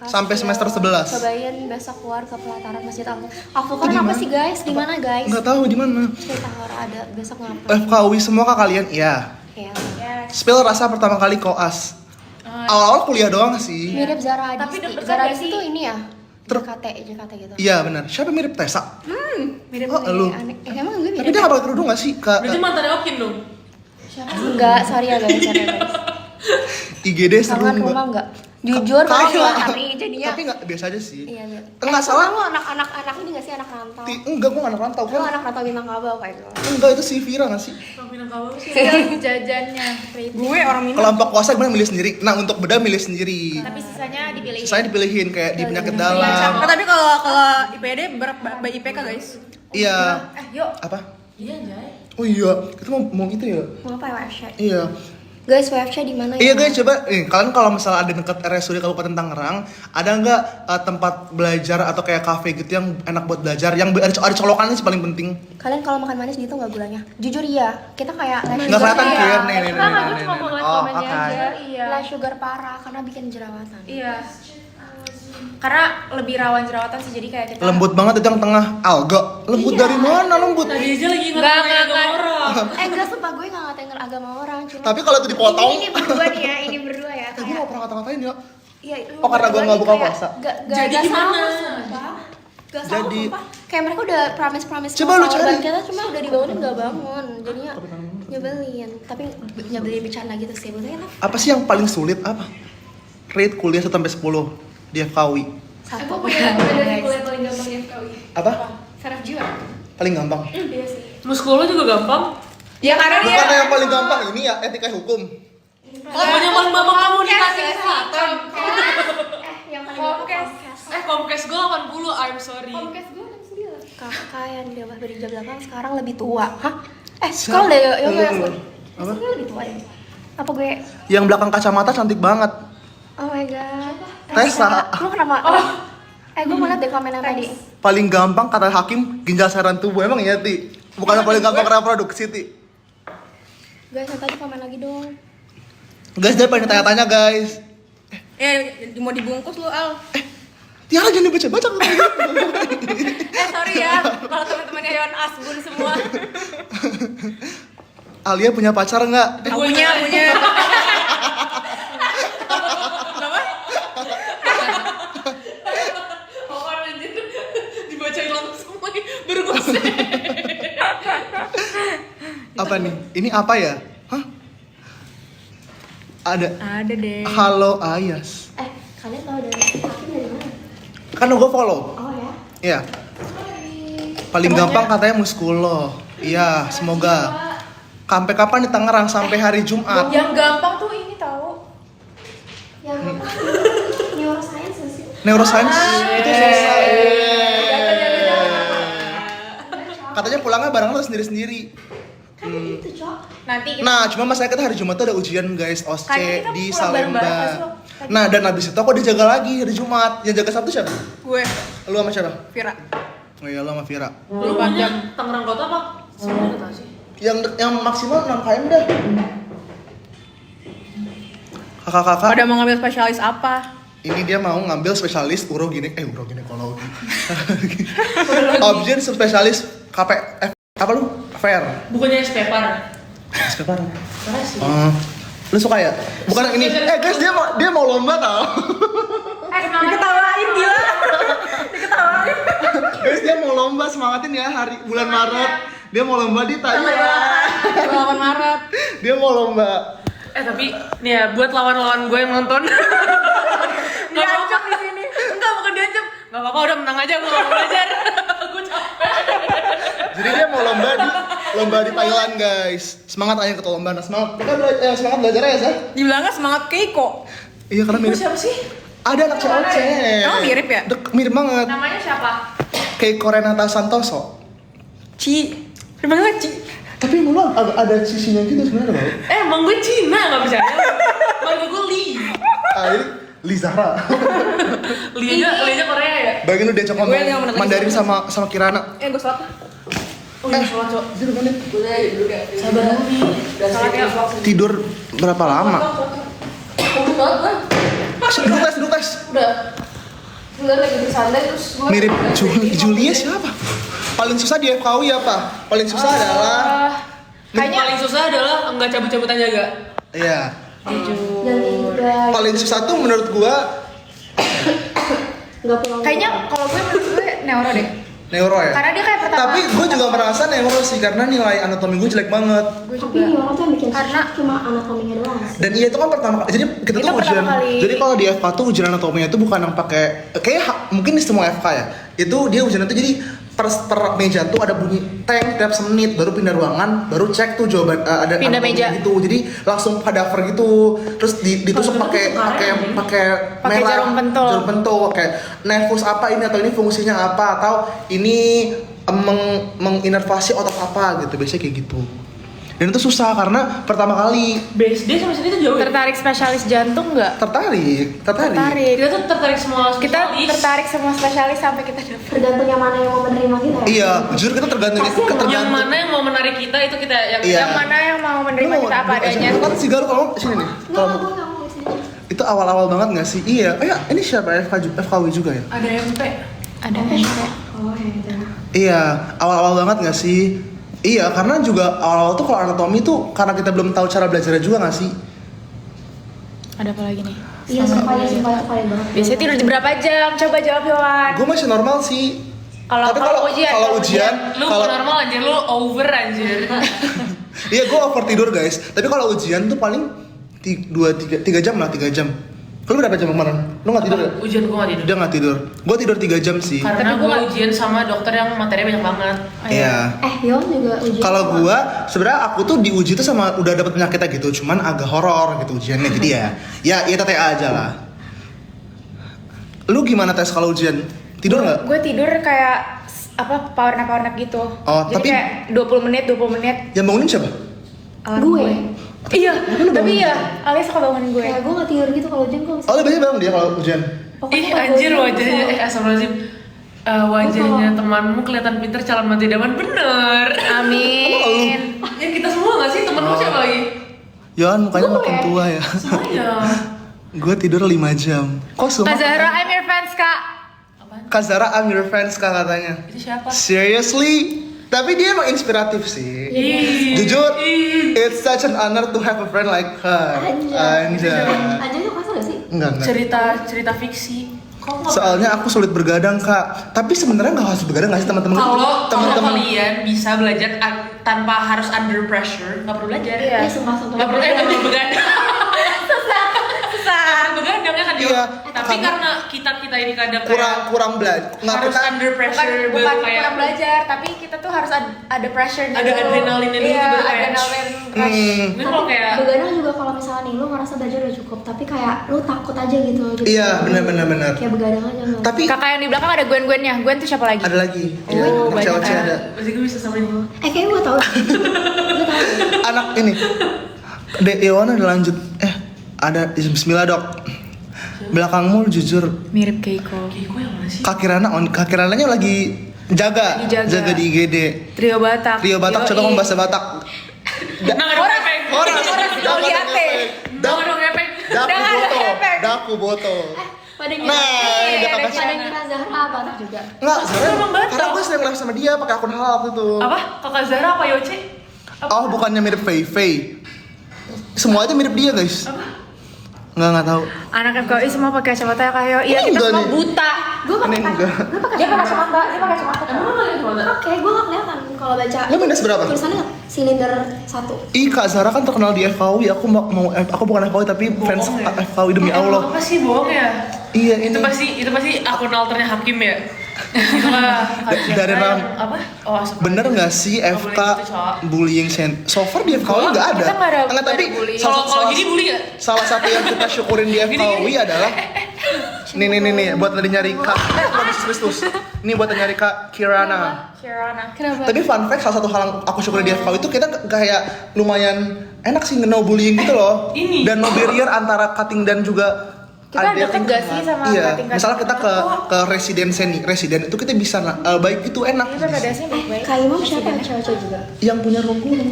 Sampai semester 11. Cobain besok keluar ke pelataran Masjid Al-Furqan Itu di apa mana? sih guys? Di mana guys? Enggak tahu di mana. Cerita horor ada besok ngapa? FKUI semua kak kalian? Iya. Ya. Spill rasa pertama kali koas. Awal-awal kuliah doang sih. Mirip Zara Tapi Adisti. deg-degan Zara gak Adisti sih? tuh ini ya? Ter- JKT gitu. Iya benar. Siapa mirip Tessa? Mirip Oh, lu. aneh. Emang gue Tapi mirip? dia nggak pakai kerudung nggak sih? Kak Berarti mantannya Okin dong. Enggak, sorry ya guys, sorry ya guys. IGD seru Kangen mbak. rumah enggak? Jujur gue Kagak. 2 hari jadinya. Tapi nggak biasa aja sih. Iya, iya. Enggak salah. Lu anak ini gak sih anak rantau? Enggak, gue anak rantau Lu kan. anak rantau Minangkabau kayak gitu. Enggak, itu si Vira nggak sih? Orang Minangkabau sih. Jajannya. Gue orang Minang. Kelompok puasa gue milih sendiri. Nah, untuk beda milih sendiri. Tapi sisanya dipilih. Saya dipilihin kayak di penyakit dalam. Nah, tapi kalau IPD by IPK guys. Iya. Yuk. Apa? Iya, Jay. Oh iya, kita mau itu ya? Mau apa ya WFC? Iya. Guys, WFC di mana ya? Iya guys, coba kalian kalau misalnya ada dekat RSUD Kabupaten Tangerang, ada nggak tempat belajar atau kayak kafe gitu yang enak buat belajar, yang ada colokannya sih paling penting. Kalian kalau makan manis gitu nggak gulanya? Jujur iya, kita kayak Nggak kelihatan Iya. Kir, nih. Enggak, gue cuma mau ngeliat Oh, komennya oke. aja. Iya. Less sugar parah karena bikin jerawatan. Iya. Karena lebih rawan jerawatan sih, jadi kayak kita Lembut banget itu yang tengah. Alga, lembut dari mana lembut? Tadi aja lagi Nggak, ngatain nggak. orang. Enggak, sumpah gue nggak ngatain agama orang, cuma Tapi kalau itu dipotong, ini berdua nih ya, ini berdua ya. gue nggak pernah ngata-ngatain ya. Iya, lu Oh, karena gue berdua nggak nih buka kayak puasa. Jadi gak gimana? sahur, sumpah. Gak sahur, Jadi- sumpah. Kayak mereka udah promise Coba lu sahur cari. bareng kita, cuma udah dibangunin gak bangun. Jadinya nyebelin. Tapi nyebelin bercanda gitu sih, maksudnya enak. Apa sih yang paling sulit apa? Rate kuliah 1 sampai 10 di FKUI. Satu. gue punya kuliah paling gampang di FKUI. Apa? Saraf jiwa. Paling gampang. Iya sih. Muskolo juga gampang. Ya karena dia Bukan yang paling gampang ini ya etika hukum. Pokoknya paling gampang komunikasi kesehatan. Yang paling Komkes. Komkes gue 80, I'm sorry. Komkes gue 69. kakak yang di bawah berija belakang sekarang lebih tua. Hah? Scroll deh, yang gue Apa? Sekarang lebih tua deh. Apa gue? Yang belakang kacamata cantik banget. Oh my god. Tessa. Lu kenapa? Gue mau liat deh komen yang tadi. Paling gampang kata hakim ginjal saran tubuh. Emang iya, Ti? Bukan yang paling gampang reproduksi, Ti. Guys, yang tadi komen lagi dong. Guys, dia pengen tanya-tanya, guys. mau dibungkus lu Al. Tiara jangan dibaca-baca. Sorry ya kalau teman-temannya Yon Asbun semua. Alia punya pacar nggak? Punya. Orang anjir dibacain langsung lagi baru gue Apa nih? Ini apa ya? Hah? Ada deh. Halo Ayas. Kalian tahu dari hakim dari mana? Kan gue follow. Oh ya. Iya. Paling gampang katanya muskulo. Iya, semoga. Sampai kapan di Tangerang? Sampai hari Jumat. Yang gampang tuh ini tahu. Yang apa? Neuroscience nggak sih? Neuroscience itu selesai. Katanya pulangnya bareng lo sendiri-sendiri. Kan itu, Cok. Nanti kita Nah, cuma masalahnya kita hari Jumat tuh ada ujian guys, OSCE Kayaknya kita di pulang bareng-bareng Salemba. nggak sih, Lo? Nah, dan habis itu aku dijaga lagi hari Jumat. Yang jaga Sabtu siapa? Gue Lu sama siapa? Vira. Oh iya, lu sama Vira. Lu punya Tangerang Kota apa? Sebenarnya nggak tahu sih. Yang maksimal 6 km dah. Kakak-kakak, Pada mau ngambil spesialis apa? ini dia mau ngambil spesialis uroginekologi. Objek spesialis apa lu? Fair. Bukannya SPPAR. Sekarang. Mana sih? Lu suka ya? Bukan ini. Guys, dia mau lomba tau. Diketawain gila. Guys, dia mau lomba, semangatin ya bulan Maret. Dia mau lomba di Thailand. 8 Maret. Dia mau lomba. Tapi nih ya buat lawan-lawan gue yang nonton. Diancam di sini. Enggak, bukan diancam. Enggak apa-apa, udah menang aja, gue gak mau belajar. Gue capek. Jadi dia mau lomba di Thailand, guys. Semangat aja ketua lomba. Nah, semangat belajar ya, Zah. Dibilangnya semangat Keiko. Iya, karena mirip. Siapa sih? Ada anak cewek. Emang mirip ya? Mirip banget. namanya siapa? Kayak Renata Santoso. Ci. Dibilangnya Ci. Tapi emang lu ada sisinya gitu sebenarnya, Bang. Emang gue Cina, gak percaya. Marga gue Lee. Ini Lizara. Lee aja Korea ya? Bagian lu diajak ngomong Gue yang menang Mandarin lagi. sama Kirana. Gue sholat. Oh iya, sholat, Cok. Tidur menit. Sabar dulu nih. Sholat ya. Tidur berapa lama? Udah banget lah. Duduk tes. Udah. Bulan lagi bersantai terus gue Mirip Julia siapa? Paling susah di FKUI apa? Paling susah adalah Kayaknya paling susah adalah enggak cabut-cabutan jaga. iya. Dan juga Paling susah tuh menurut gua nggak pulang. Kayaknya kalau gue menurut gue neuro deh. Neuro ya? Karena dia kayak pertama. Tapi gue juga merasa neuro sih, karena nilai anatomi gue jelek banget. Tapi neuro tuh yang bikin Karena- susah cuma anatominya doang sih. Dan iya itu kan pertama kali, jadi kita Itu tuh ujian. pertama kali. Jadi kalau di FK tuh ujian anatominya tuh bukan yang pakai, kayak mungkin di semua FK ya. Itu dia ujian itu jadi per meja tuh ada bunyi tank tiap semenit, baru pindah ruangan, baru cek tuh jawaban ada Pindah anatomi meja. gitu. Jadi langsung cadaver gitu, terus ditusuk pakai Pakai jarum pentul. jarum pentul, kayak nervus apa ini atau ini fungsinya apa atau ini menginervasi otot apa gitu, biasanya kayak gitu. Dan itu susah karena pertama kali BSD sama sini tuh jauh. Tertarik spesialis jantung nggak? tertarik. Kita tuh tertarik semua Kita spesialis. tertarik semua spesialis sampai kita dapet. Tergantung yang mana yang mau menerima kita ya. Iya, jujur kita tergantung Yang mana yang mau menarik kita itu kita yang Iya. Yang mana yang mau menerima kita apa adanya. Kan si Galuh kalau sini nih. Enggak, Kalau gue nggak mau di sini. itu awal-awal banget nggak sih? Iya. Ini siapa FKW juga ya? ada MP. Ada Oh, ya gitu. Iya, awal-awal banget nggak sih? Iya, karena juga awal-awal tuh kalau anatomi tuh karena kita belum tahu cara belajarnya juga nggak sih? Ada apa lagi nih? Iya, sumpah itu paling banget. Biasanya tidur berapa jam? Coba jawab Yohan. Gue masih normal sih. Kalau Tapi kalau ujian, kalau ujian, Lu normal anjir, lu over anjir. iya gue over tidur guys. Tapi kalau ujian tuh paling 3 jam lah, 3 jam. Lu berapa jam kemarin? Lu nggak tidur ya? Ujian gua gak tidur. Dia nggak tidur. Gue tidur 3 jam sih. Karena Tapi gua gua- ujian sama dokter yang materinya banyak banget. Iya. Yon juga ujian. Kalau gua sebenarnya aku tuh diuji tuh sama udah dapet penyakitnya gitu, cuman agak horor gitu ujiannya. Jadi ya TTA aja lah. Lu gimana tes kalau ujian? Tidur nggak? Gue tidur kayak apa power nap gitu. Oh, Jadi tapi- kayak 20 menit. Yang bangunin siapa? Alarm Gue. Iya, tapi iya, Alia suka bangunin gue. Kayak gue nggak tidur gitu kalau ujian gue bisa. Oh, lu biasanya bangun dia kalau ujian. Ih anjir wajahnya, astagfirullahaladzim. Wajahnya temanmu kelihatan pinter, calon mantu idaman bener. Amin. Ya kita semua gak sih? Temenmu siapa lagi? Yan, mukanya makin tua ya. Semuanya. Gue tidur 5 jam. Kok Kak sumpah? Zahra, I'm your fans, Kak. Kak Zara, I'm your fans Kak katanya. Itu siapa? Seriously? Tapi dia emang inspiratif sih. Ih. Jujur, Ih. it's such an honor to have a friend like her. Anjay. Anjay lu kasar gak sih? Enggak. Cerita fiksi. Kok nggak- Soalnya aku sulit bergadang Kak. Tapi sebenarnya nggak harus bergadang nggak sih teman-teman? Kalau Teman-teman. kalian bisa belajar tanpa harus under pressure, nggak perlu belajar. Iya. Ya sumpah. Nggak perlu nggak perlu begadang. Susah. Begadang ya kan Dio? Iya. Tapi karena kita ini kadang kurang belajar. Nggak harus kita under pressure Bukan baru kayak kurang belajar, tapi kita tuh harus ada pressure dulu. Ada adrenalinnya dulu Iya, baru kayak, adrenalin rush. Ini kalau kayak Begadang juga kalau misalnya nih lu ngerasa belajar udah cukup, tapi kayak lu takut aja gitu. Jadi Iya, benar. Kayak begadang aja nggak. Tapi Kakak yang di belakang ada Gwen-Gwennya. Gwen tuh siapa lagi? ada lagi. Iya, Oh, anak cewek banyak. ada. pasti gue bisa sama ini. Kayaknya gue tau. Gue tau. Anak ini. Dek Iwana udah lanjut. Ada Bismillah dok. Belakangmu jujur. Mirip Keiko. Kiko yang mana sih? Kak Kirananya lagi jaga Lagi jaga. di IGD. Trio Batak. Rio Batak, coba ngomong bahasa Batak. Nah, ada ngepeng. Orang Dong ngepeng. Daku boto. Pada Nah, ini dia kakak pada ngira Zahra Batak juga. Enggak, Emang Batak. karena gue sering live sama dia pakai akun halal waktu itu. Apa? Kakak Zara apa Yoce? Oh, bukannya mirip Fei. Semua aja mirip dia, guys. Enggak tahu. Anak FKI semua pakai kacamata ya kayak iya Ini kita enggak semua nih. buta. Gue pakai Ini enggak. Gue pakai Dia pakai kacamata, dia pakai kacamata. Emang lo lagi kemana? Oke, gue gak kelihatan kalau baca. Lu minus berapa? Tulisannya silinder 1. Ih, Kak Zara kan terkenal di FKW. Aku bukan FKW tapi fans Bohong ya? FKW demi Allah. Apa sih bohong ya? Iya, ini. Itu pasti akun alternya Hakim ya. Itulah Dari ram. apa? Oh, asap. Bener nggak sih Nggak FK boleh gitu, Cok. bullying so far di FKW nggak ada. Kita nggak ada Enggak, tapi bullying. Kalau gini bully ya? salah satu yang kita syukurin di FKW adalah nih buat tadi nyari Kak Kristus. Ini buat nyari Kak Kirana. Kirana. Tapi fun fact, salah satu hal yang aku syukurin di FKW itu kita kayak lumayan enak sih no bullying gitu loh. Ini. Dan no barrier antara cutting dan juga Kita ada deket tingkat. gak sih sama Iya, cutting-cutting? misalnya kita ke residen itu kita bisa baik itu enak. Ini PPDS-nya baik-baik. Kak Imam siapa? Cewek-cewek juga. Yang punya ruang guru.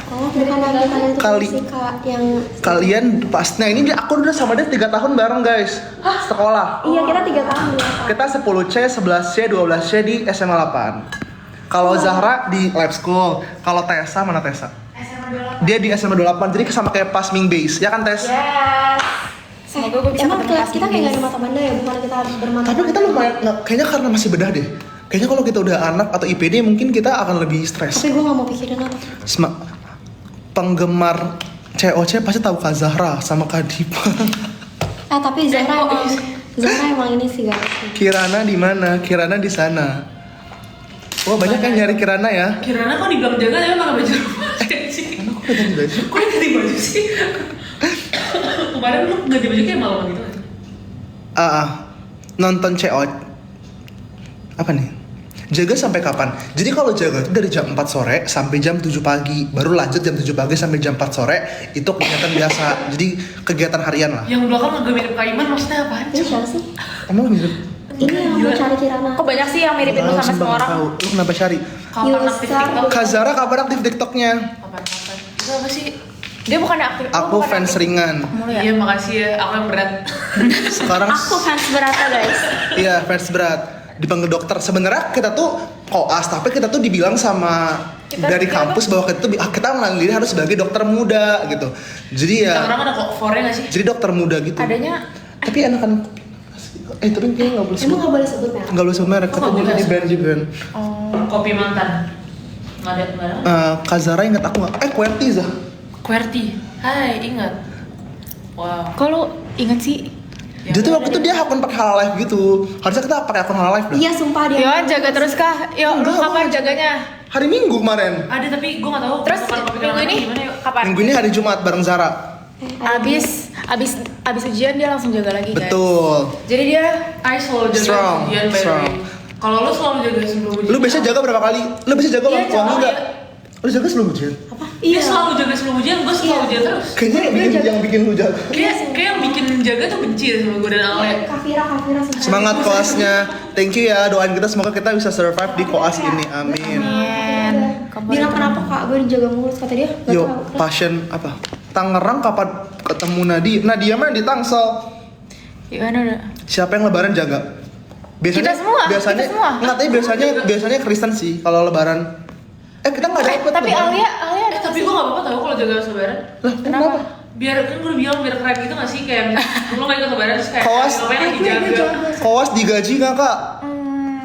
Bukan yang kalian tuh Kali. si Kak yang Kalian pasnya ini aku udah sama dia 3 tahun bareng guys. Sekolah. Iya, kita 3 tahun dulu. Kita 10C, 11C, 12C di SMA 8. Kalau Zahra di lab school, kalau Tessa mana Tessa? Dia di SMA 28, jadi sama kayak Pasming Base, ya kan Tess? Yes. Semoga gue bisa Emang ketemu kelas kelas kita kayak ini. gak ada mata panda ya, bukan kita bermata. Tapi kita lumayan, kayaknya karena masih bedah deh. Kayaknya kalau kita udah anak atau IPD mungkin kita akan lebih stres. Tapi gue gak mau pikirin apa. Penggemar COC pasti tahu Kak Zahra sama Kak Dipa. Tapi Zahra emang ini sih guys. Kirana di mana? Kirana di sana. Wah banyak yang nyari Kirana ya. Kirana kok dibilang jaga tapi pakai baju rumah sih. Karena aku udah ganti baju. Kok dia ganti baju sih? Kemarin lu ganti baju kayak malam gitu kan? Nonton CO apa nih? Jaga sampai kapan? Jadi kalau jaga itu dari jam 4 sore sampai jam 7 pagi. Baru lanjut jam 7 pagi sampai jam 4 sore. Itu kegiatan biasa. Jadi kegiatan harian lah. Yang belakang agak mirip Kak Iman maksudnya apaan? Ini siapa sih? Emang mirip? Ini yang mau cari Kirana. Kok banyak sih yang miripin lu sama Sumpah semua nggak orang? tahu. Lu kenapa cari? Kapan aktif TikTok? Kak Zara kapan aktif TikToknya? Kapan? Itu apa sih? Dia bukan aktif. Aku fans ringan. Mulu ya? Iya makasih ya, aku yang berat. Sekarang Aku fans berata guys. iya fans berat. Dipanggil dokter. Sebenarnya kita tuh koas, tapi kita tuh dibilang sama dari kampus bahwa kita tuh kita mengenal diri harus sebagai dokter muda gitu. Jadi ya. Orang ada kok fornya nggak sih? Jadi dokter muda gitu. Adanya Tapi enakan. Tapi kayaknya nggak boleh Emang sebut. gak boleh sebut merek? Nggak boleh sebut merek. Kok Kata nggak dia boleh di brand juga. Kopi mantan. Nggak ada. Kak Zara ingat aku nggak? QWERTY Zah. QWERTY. Hai, ingat. Wow. kalau inget sih. Dia tuh waktu itu dia akun pakai Halalife gitu. Harusnya kita pakai akun Halalife dah. Iya sumpah dia. Yon jaga terus kah? Yo, lu Enggak, kapan gua- jaganya? Hari Minggu kemarin. Ada tapi gue nggak tahu. Terus bukan kopi minggu mantan ini gimana yuk? kapan? Minggu ini hari Jumat bareng Zara. Abis ujian dia langsung jaga lagi guys. Betul. Jadi dia I selalu jaga Strong, ujian by the strong. way. Kalau lu selalu jaga sebelum ujian. Lu biasa jaga berapa kali? Lu biasa jaga Iya, waktu coba. enggak? Lu jaga sebelum ujian? Apa? Dia selalu jaga sebelum ujian, gue selalu ujian terus. Kayaknya yang bikin lu jaga. Kayak yang bikin jaga tuh benci ya sama gue dan Ale. Kafira Semangat koasnya. Thank you ya, doain kita semoga kita bisa survive di koas ini. Amin. Amin. Bilang kenapa kak gue dijaga mulus kata dia? Gak Yo, tahu. passion apa? Tangerang kapan ketemu Nadia? Nadia mana di Tangsel? Gimana udah? Siapa yang lebaran jaga? Biasanya, Kita semua, biasanya, kita semua. Enggak, tapi biasanya Kristen sih kalau lebaran. Kita nggak dapet. Tapi lebaran. Alia ada Tapi gue gak apa-apa tau kalau jaga lebaran. Lah, kenapa? Biar kan gue udah bilang biar keren gitu gak sih? Kayak lu gak ikut lebaran terus kayak Kawas. apa yang dijaga. Koas digaji nggak kak?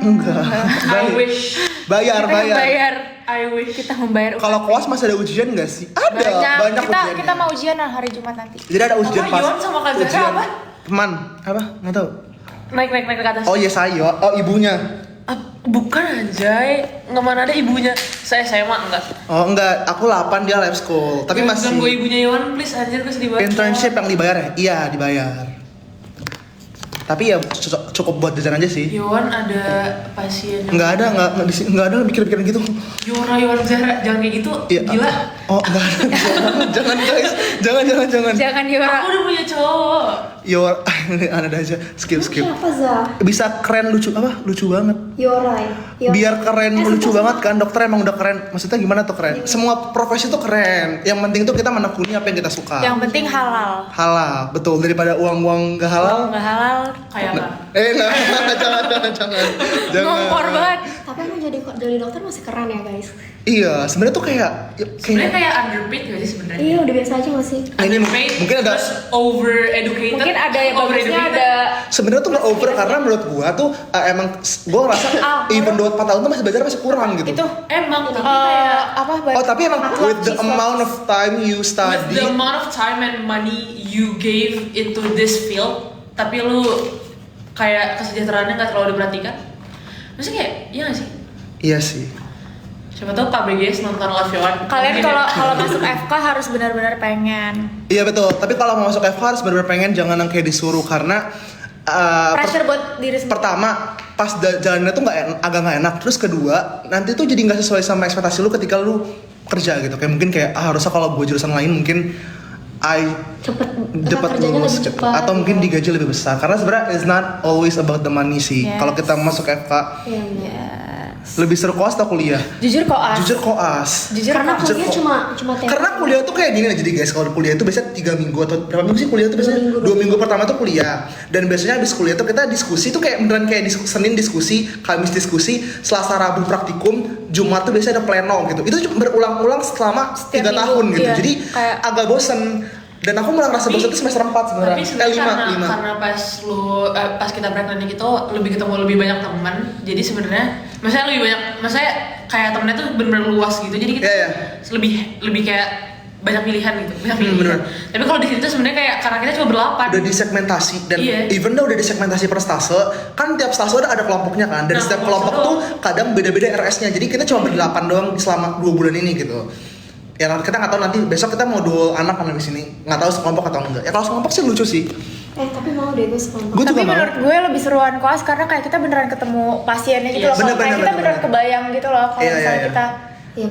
Enggak. I wish. Bayar. I wish kita membayar. Kalau koas masih ada ujian nggak sih? Ada, banyak ujian. kita mau ujian hari Jumat nanti. Jadi ada ujian Apa, pas. Yon sama Kak Zara apa? Teman, apa? Nggak tahu. Naik ke atas. Oh iya saya, oh ibunya. Bukan anjay, nggak mana ada ibunya. Saya SMA enggak. Oh enggak, aku 8 dia live school. Tapi masih gue ibunya Yon, please anjir gue sedih banget. internship yang dibayar ya? Iya dibayar. Tapi ya cukup buat jajan aja sih. Yon ada pasien. Nggak ada pikir-pikiran gitu. Yon Zara, jangan kayak gitu. Iya. Gila. Oh enggak ada. Jangan guys, jangan. Jangan Yora. Aku udah punya cowok. Yor, ada aja. Skip. Siapa Zah? Bisa keren lucu apa? Lucu banget. Yorai. Biar keren lucu banget kan, dokter emang udah keren. Maksudnya gimana tuh keren? Semua profesi tuh keren. Yang penting tuh kita menekuni apa yang kita suka. Yang penting halal. Halal, betul, daripada uang nggak halal. Nggak halal. Kayak apa? Jangan. Ngompor banget. Tapi emang jadi dokter masih keren ya guys. Iya, sebenarnya tuh kayak Sebenarnya kayak underpaid gak sih sebenarnya? Iya udah biasa aja gak sih? ini Underpaid, mungkin ada terus over educated. Mungkin ada yang bagusnya ada. sebenarnya tuh nggak over karena menurut gua tuh emang gua ngerasa even 4 tahun tuh masih belajar masih kurang gitu. Itu Emang tapi kayak apa? Oh tapi emang with the amount of time you with study, the amount of time and money you gave into this field, tapi lu kayak kesejahteraannya nggak terlalu diperhatikan. Maksudnya kayak iya nggak sih? iya sih. Siapa tahu Pak BGS nonton live Yon. Kalian Mungkin kalau masuk FK harus benar-benar pengen. Iya betul. Tapi kalau mau masuk FH harus benar-benar pengen, jangan yang kayak disuruh karena Pressure buat diri sendiri. pertama pas jalannya tuh agak nggak enak. Terus kedua nanti tuh jadi nggak sesuai sama ekspektasi lu ketika lu kerja gitu. Kayak mungkin kayak harusnya kalau gue jurusan lain mungkin Cepet dapat kerjanya lulus lebih cepat. atau mungkin digaji lebih besar. Karena sebenarnya it's not always about the money sih. Yes. Kalau kita masuk FK Iya. lebih seru koas atau kuliah? Jujur koas. Jujur koas. Jujur Karena koas. kuliah cuma teori. Karena kuliah tuh kayak gini nih, jadi guys, kalau kuliah itu biasanya 3 minggu atau berapa minggu sih kuliah tuh biasanya? 2 minggu pertama tuh kuliah. Dan biasanya habis kuliah tuh kita diskusi tuh kayak beneran kayak Senin diskusi, Kamis diskusi, Selasa Rabu praktikum, Jumat tuh biasanya ada pleno gitu. Itu berulang-ulang selama 3 minggu, tahun gitu. iya. Jadi Kayak- agak bosen. Dan aku malah ngerasa bosan itu semester 4 sebenarnya. Tapi sebenarnya 5. karena pas kita pregnant itu lebih ketemu lebih banyak teman. Jadi sebenarnya maksudnya lebih banyak, maksudnya kayak temennya tuh benar-benar luas gitu. Jadi kita Iya. lebih kayak banyak pilihan gitu, banyak pilihan. bener. Tapi kalau di sini tuh sebenarnya kayak karena kita cuma berlapan. Udah disegmentasi dan Iya. even though udah disegmentasi per stase, kan tiap stase ada kelompoknya kan. Dan Nah, setiap kelompok kelompok tuh kadang beda-beda RS-nya. Jadi kita cuma berdelapan doang selama 2 bulan ini gitu. Ya kita nggak tahu nanti besok kita mau duel anak kan di sini, nggak tahu sekelompok atau enggak. Ya kalau sekelompok sih lucu sih. Tapi mau deh gue sekelompok. Gue Tapi juga mau. menurut gue lebih seruan koas karena kayak kita beneran ketemu pasiennya gitu Iya, loh. Kalau bener, kayak bener, kita bener, beneran bener. kebayang gitu loh. Kalau Iya, misalnya iya. kita Iya,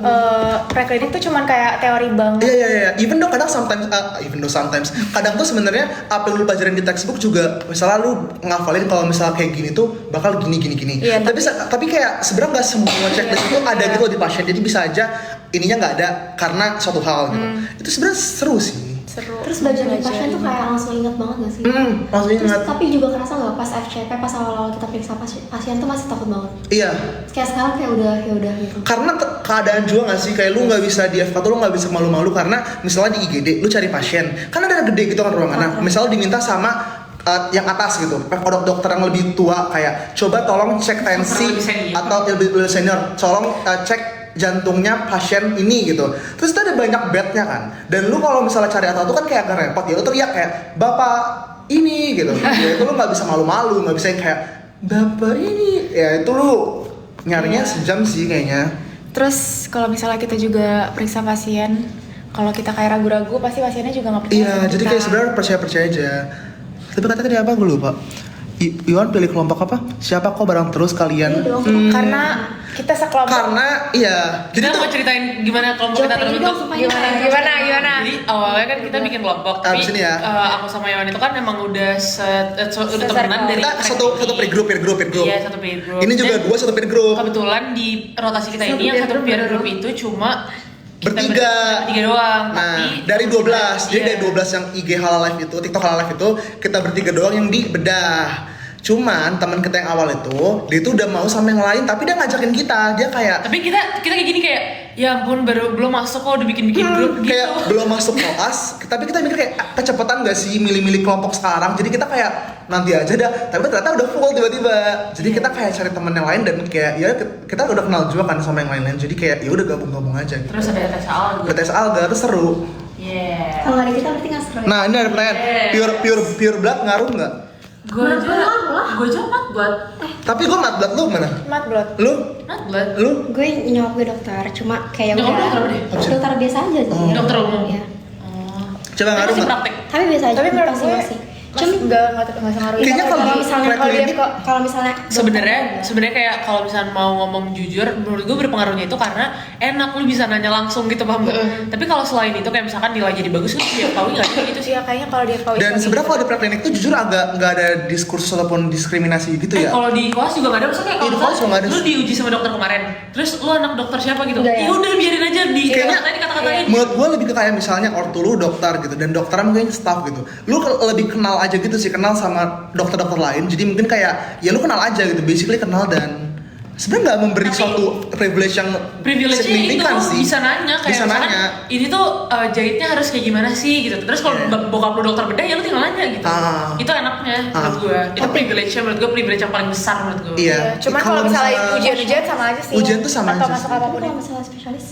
preklinik tuh cuman kayak teori banget. Iya. Even though sometimes kadang tuh sebenarnya apa yang lu pelajarin di textbook juga misalnya lu ngafalin kalau misalnya kayak gini tuh bakal gini. Iya, tapi kayak sebenarnya nggak semua checklist itu ada gitu loh di pasien. Jadi bisa aja ininya nggak ada karena suatu hal gitu. Itu sebenarnya seru sih. Seru. Terus belajar di pasien tuh kayak langsung ingat banget gak sih? Langsung Terus ingat. tapi juga kerasa nggak pas FCP pas awal-awal kita periksa pasien tuh masih takut banget. Iya. Kayak sekarang kayak udah gitu. Karena keadaan juga nggak sih kayak lu nggak bisa di FK tuh lu nggak bisa malu-malu karena misalnya di IGD lu cari pasien kan ada gede gitu kan ruangan. Nah, misalnya diminta sama yang atas gitu, dokter yang lebih tua kayak coba tolong cek tensi Lebih senior. atau lebih senior, tolong cek jantungnya pasien ini gitu. Terus itu ada banyak bednya kan. Dan lu kalau misalnya cari atau kan kayak agak repot ya, lu teriak kayak bapak ini gitu. Ya itu lu nggak bisa malu-malu, nggak bisa yang kayak bapak ini. Ya itu lu nyarinya sejam sih kayaknya. Terus kalau misalnya kita juga periksa pasien, kalau kita kayak ragu-ragu pasti pasiennya juga nggak percaya. Iya, sama jadi kita. kayak sebenarnya percaya aja. Tapi kata tadi apa gue lupa. Iwan pilih kelompok apa? Siapa kok bareng terus kalian? Iya dong. Karena kita sekelompok. Karena iya. Jadi Jadi tuh mau ceritain gimana kelompok kita Jawab ini dong terbentuk. supaya Gimana? Jadi awalnya kan kita bikin kelompok, tapi Abis ini ya. aku sama Iwan itu kan emang udah udah temenan dari kita satu peer group. Iya, satu peer group. Ini juga Dan dua satu peer group. kebetulan di rotasi kita ini yang satu peer group itu cuma kita Bertiga. bertiga doang. Nah, Tapi dari 12. Jadi iya. dari 12 yang IG Halal Live itu, TikTok Halal Live itu, kita bertiga doang yang di bedah. Cuman teman kita yang awal itu, dia itu udah mau sama yang lain, tapi dia ngajakin kita. Dia kayak Tapi kita kayak gini kayak, ya ampun belum masuk kok udah bikin grup gitu. kayak belum masuk koas, tapi kita mikir kayak kecepatan gak sih milih-milih kelompok sekarang. Jadi kita kayak nanti aja dah, tapi ternyata udah full tiba-tiba. Jadi kita kayak cari teman yang lain dan kayak ya kita udah kenal juga kan sama yang lain-lain. Jadi kayak ya udah gabung-gabung aja gitu. Terus ada tes alga. Tes alga terus seru. Yeah. Kalau nggak ada kita berarti nggak seru. Nah, ini ada pertanyaan. Pure blood ngaruh nggak? Gue aja mat blood. Tapi gue mat blood, lu mana? Mat blood. Lu? Mat blood. Lu? Gue nyokap gue dokter, cuma kayak Nyokap udah dokter apa deh? dokter biasa aja sih. Oh. Dokter umum. Iya. Coba ngaruh Masih nggak? praktek. Tapi biasa aja. Tapi menurut pasti gue masih. cuma nggak sengaruh. Kayaknya kalau misalnya preklinik- kalau misalnya Sebenarnya kayak kalau misalnya mau ngomong jujur, menurut gue berpengaruhnya itu karena enak lu bisa nanya langsung gitu, paham nggak? Tapi kalau selain itu kayak misalkan nilai jadi bagus kan dia tahu nggak sih gitu sih. Iya kayaknya kalau dia tahu Dan sebenarnya kalau di preklinik tuh jujur agak nggak ada diskursus ataupun diskriminasi gitu ya. Kalau di kelas juga nggak ada, maksudnya kayak Iya, di kalau kelas juga nggak ada. lu diuji sama dokter kemarin, terus lu anak dokter siapa gitu, Nggak ya? ya udah biarin aja Kayaknya- dikata-katain. Menurut gue lebih ke kayak misalnya ortu lu dokter gitu dan dokter mungkin staff gitu. Lu lebih kenal aja gitu sih, kenal sama dokter-dokter lain. Jadi mungkin kayak ya lu kenal aja gitu, basically kenal dan sebenarnya nggak memberi Tapi suatu privilege yang Privilege-nya itu signifikan sih. bisa nanya kayak Bisa misalkan nanya. ini tuh jahitnya harus kayak gimana sih gitu. Terus kalau Iya. bokap lu dokter bedah ya lu tinggal nanya gitu. Ah. Itu enaknya menurut gue. Itu privilege-nya menurut gue, privilege yang paling besar menurut gue. Iya. Cuma kalau misalnya ujian-ujian sama aja sih. Ujian tuh sama atau aja masuk sih. apapun. kalau masalah spesialis.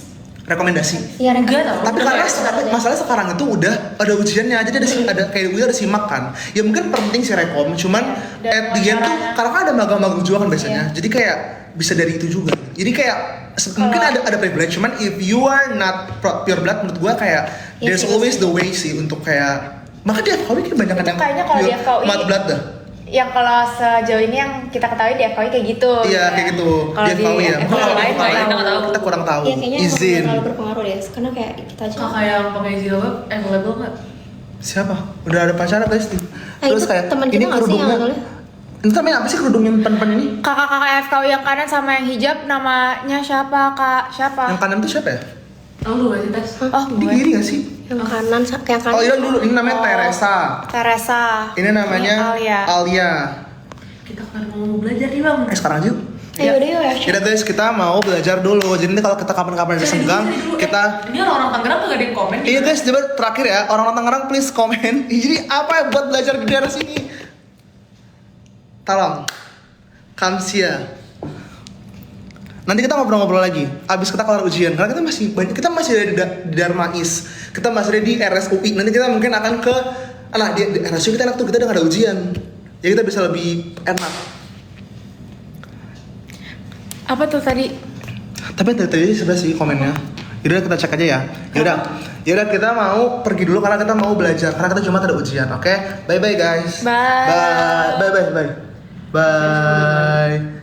Rekomendasi. Iya Enggak rekomendasi. tau. Tapi Udah karena kayak- masalahnya sekarang itu udah ada ujiannya, jadi ada kayak udah ada simak kan. Ya mungkin penting sih rekom, cuman Dan at the end tuh wawancaranya. karena kan ada magang-magang juga kan biasanya. Jadi kayak bisa dari itu juga. Jadi kayak mungkin ada privilege, cuman if you are not pure blood menurut gua kayak Iya there's sih, always the way sih untuk kayak maka di FKW kan banyak Itu yang kayaknya kalau di pure FKW mat blood dah. Yang kalau sejauh ini yang kita ketahui di FKW kayak gitu. Iya kayak gitu. Kalau Di FKW ya. FKW Kalau lain di nggak FKW kita nggak tahu. kita kurang tahu. Iya kayaknya emang Izin. terlalu berpengaruh deh. Karena kayak kita aja. Kakak yang pakai zilweb, label nggak? Siapa? Udah ada pacaran guys nih. Terus itu kayak teman ini kita nggak sih yang kerudungnya. ngeluh? Ini namanya apa sih kerudung yang pen-pen ini? Kakak-kakak FKW yang kanan sama yang hijab namanya siapa kak? Siapa? Yang kanan tuh siapa ya? Tahu lu gak sih tes? Oh Di gue. kiri gak sih? Yang kanan, yang kanan. Oh iya dulu, ini namanya Oh. Teresa. Teresa. Ini namanya Alia. Alia. Kita kan mau belajar nih bang. Sekarang aja yuk. Ayo udah yuk ya. Yaudah guys, kita mau belajar dulu. Jadi ini kalau kita kapan-kapan ada senggang, kita Ini orang-orang Tangerang tuh gak ada yang komen. iya guys, coba terakhir ya, orang-orang Tangerang please komen. Jadi apa ya buat belajar di daerah sini? Tolong. Kamsia. Nanti kita ngobrol-ngobrol lagi. Abis kita kelar ujian, karena kita masih banyak, kita masih ada di Darmais, kita masih ada di RSUI. Nanti kita mungkin akan ke, nah di RSUI kita enak tuh, kita udah gak ada ujian, jadi kita bisa lebih enak. Apa tuh tadi? Tapi tadi sudah sih komennya. Yaudah kita cek aja ya. Yaudah kita mau pergi dulu karena kita mau belajar, karena kita cuma ada ujian. Oke, bye bye guys. Bye. Bye.